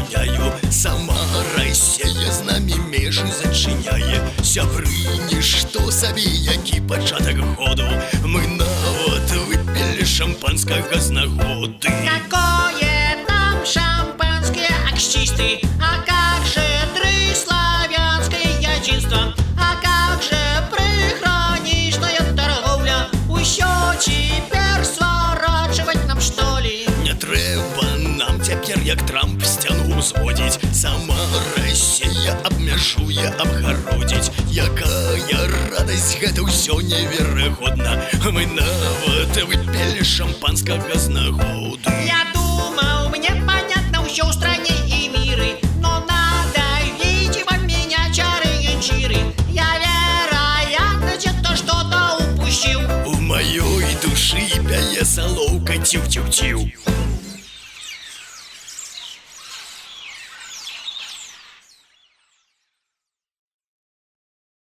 зачиняю. Сама Россия з нами межы зачиняе. Сябры, нішто сабе, які пачатак году. Мы нават выпілі шампанскага з нагоды. Какое там шампанское, аксчисты? А как же дры славянское единство? А как же приграничная торговля? Усё теперь сворачивать нам, что ли? Не трэба нам цяпер, як Трамп, сцяну ўзводзіць. Сама Россия абмяжуе, абгародзіць. Якая радасць, гэта ўсё неверагодна. Мы нават выпілі шампанскага з нагоды. Я думал, мне понятно всё в стране и мире, но надо, видимо, менять ориентиры. Я, вероятно, где-то что-то упустил. У маёй душы пяе салоўка, цю-цю-цю.